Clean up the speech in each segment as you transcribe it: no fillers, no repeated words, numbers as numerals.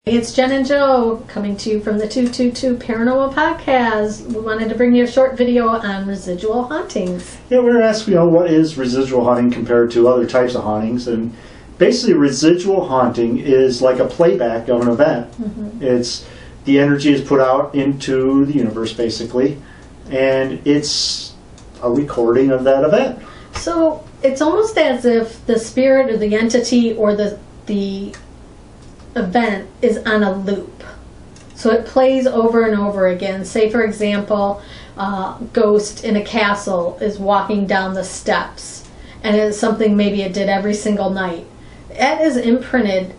It's Jen and Joe coming to you from the 222 Paranormal Podcast. We wanted to bring you a short video on residual hauntings. Yeah, we were asking, what is residual haunting compared to other types of hauntings? And basically, residual haunting is like a playback of an event. Mm-hmm. It's the energy is put out into the universe, basically, and it's a recording of that event. So it's almost as if the spirit or the entity or the event is on a loop. So it plays over and over again. Say, for example, ghost in a castle is walking down the steps, and it's something maybe it did every single night. That is imprinted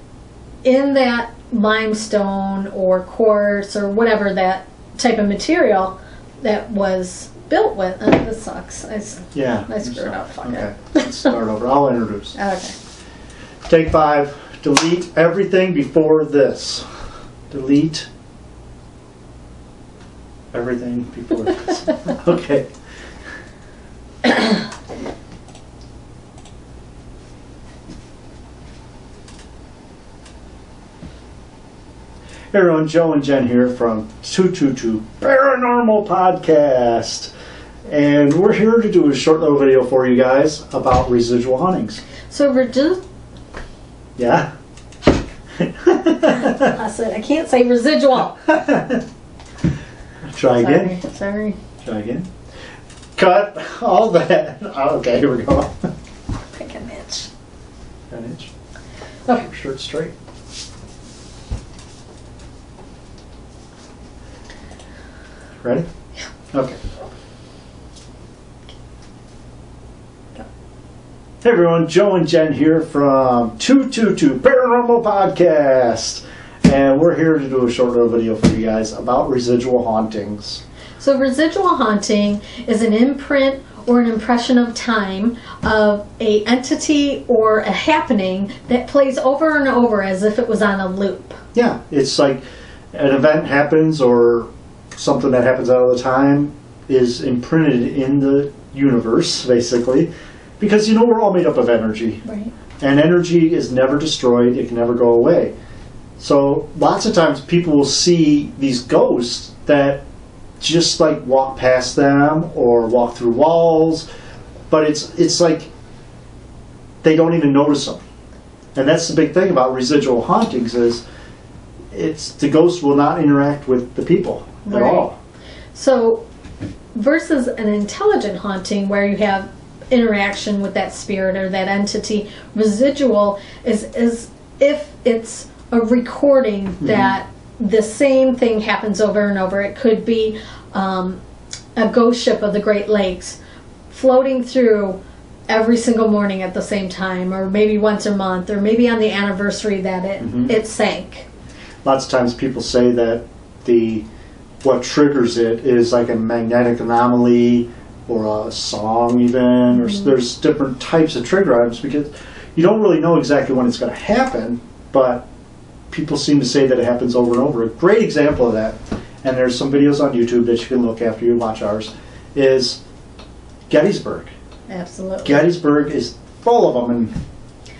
in that limestone or quartz or whatever that type of material that was built with. This sucks. I screwed up. Fuck okay. it. Let's start over. I'll introduce. Okay. Take 5. Delete everything before this. Delete everything before this. Okay. Hey everyone, Joe and Jen here from 222 Paranormal Podcast. And we're here to do a short little video for you guys about residual hauntings. So Yeah? I said I can't say residual. Try again. Sorry. Try again. Cut all that. Okay, here we go. Pick an inch. An inch. Okay. Shirt straight. Ready? Yeah. Okay. Hey everyone, Joe and Jen here from 222 Paranormal Podcast. And we're here to do a short little video for you guys about residual hauntings. So residual haunting is an imprint or an impression of time of a entity or a happening that plays over and over as if it was on a loop. Yeah, it's like an event happens or something that happens all the time is imprinted in the universe, basically. Because, we're all made up of energy. Right. And energy is never destroyed. It can never go away. So lots of times people will see these ghosts that just like walk past them or walk through walls. But it's like they don't even notice them. And that's the big thing about residual hauntings is the ghost will not interact with the people at all. So versus an intelligent haunting where you have interaction with that spirit or that entity, residual is if it's a recording that the same thing happens over and over. It could be a ghost ship of the Great Lakes floating through every single morning at the same time, or maybe once a month, or maybe on the anniversary that it sank. Lots of times people say that what triggers it is like a magnetic anomaly or a song even, or there's different types of trigger items because you don't really know exactly when it's going to happen, but people seem to say that it happens over and over. A great example of that, and there's some videos on YouTube that you can look after you watch ours, is Gettysburg. Absolutely. Gettysburg is full of them.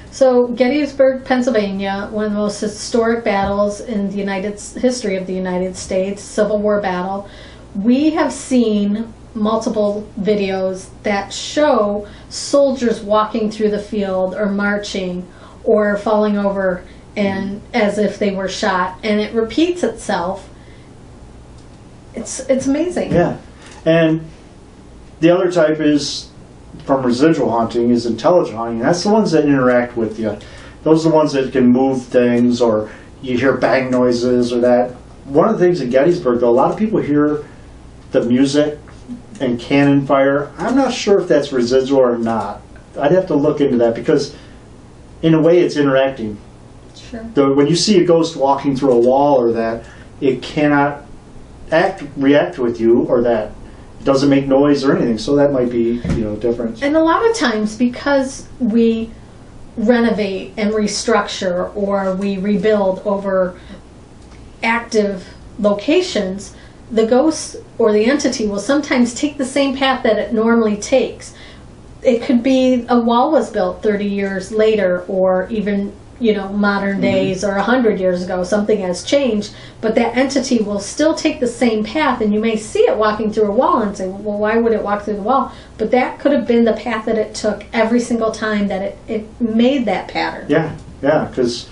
So Gettysburg, Pennsylvania, one of the most historic battles in the history of the United States, Civil War battle. We have seen multiple videos that show soldiers walking through the field or marching or falling over and as if they were shot, and it repeats itself. It's amazing. Yeah. And the other type is from residual haunting is intelligent haunting. That's the ones that interact with you. Those are the ones that can move things, or you hear bang noises or that. One of the things at Gettysburg, though, a lot of people hear the music and cannon fire. I'm not sure if that's residual or not. I'd have to look into that because in a way it's interacting. Sure. When you see a ghost walking through a wall or that, it cannot react with you, or that it doesn't make noise or anything. So that might be, different. And a lot of times because we renovate and restructure or we rebuild over active locations, the ghost or the entity will sometimes take the same path that it normally takes. It could be a wall was built 30 years later or even modern days or 100 years ago. Something has changed, but that entity will still take the same path, and you may see it walking through a wall and say, well, why would it walk through the wall? But that could have been the path that it took every single time that it made that pattern. Yeah, because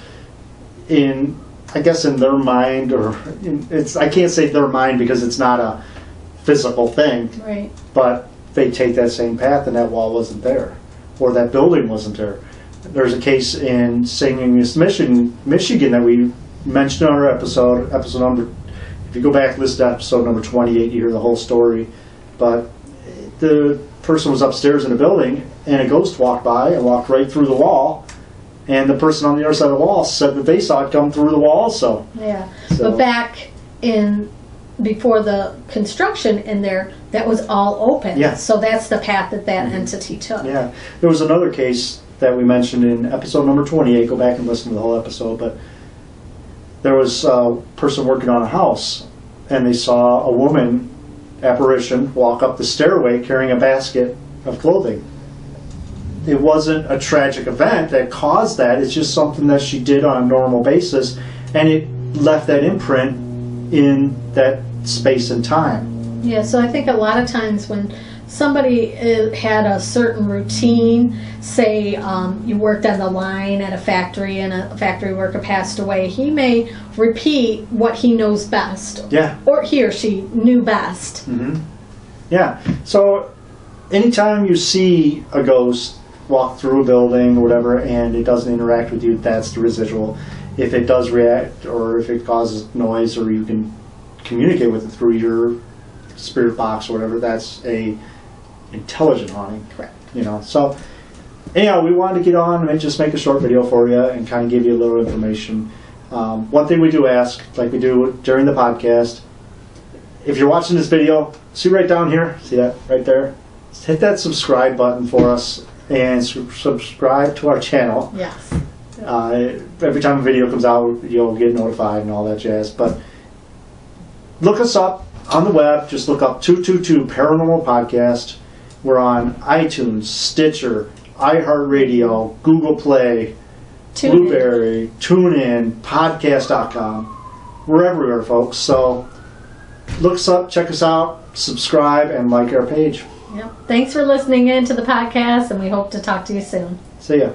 I guess in their mind, I can't say their mind because it's not a physical thing, right? But they take that same path and that wall wasn't there, or that building wasn't there. There's a case in St. Louis, Michigan that we mentioned in our episode number, if you go back, listen to episode number 28, you hear the whole story. But the person was upstairs in a building and a ghost walked by and walked right through the wall, and the person on the other side of the wall said that they saw it come through the wall also. Yeah, but back before the construction in there, that was all open. Yeah. So that's the path that entity took. Yeah. There was another case that we mentioned in episode number 28. Go back and listen to the whole episode. But there was a person working on a house, and they saw a woman apparition walk up the stairway carrying a basket of clothing. It wasn't a tragic event that caused that. It's just something that she did on a normal basis, and it left that imprint in that space and time. Yeah, so I think a lot of times when somebody had a certain routine, say you worked on the line at a factory and a factory worker passed away, he may repeat what he knows best. Yeah. Or he or she knew best. Mm-hmm. Yeah. So anytime you see a ghost walk through a building or whatever and it doesn't interact with you, that's the residual. If it does react or if it causes noise or you can communicate with it through your spirit box or whatever, that's a intelligent haunting. Correct. So anyhow, we wanted to get on and just make a short video for you and kind of give you a little information. One thing we do ask, like we do during the podcast, if you're watching this video, see right down here, see that right there? Just hit that subscribe button for us and subscribe to our channel. Yes. Every time a video comes out, you'll get notified and all that jazz. But look us up on the web. Just look up 222 Paranormal Podcast. We're on iTunes, Stitcher, iHeartRadio, Google Play, Blueberry, TuneIn, Podcast.com. We're everywhere, folks. So look us up, check us out, subscribe, and like our page. Yep. Thanks for listening in to the podcast, and we hope to talk to you soon. See ya.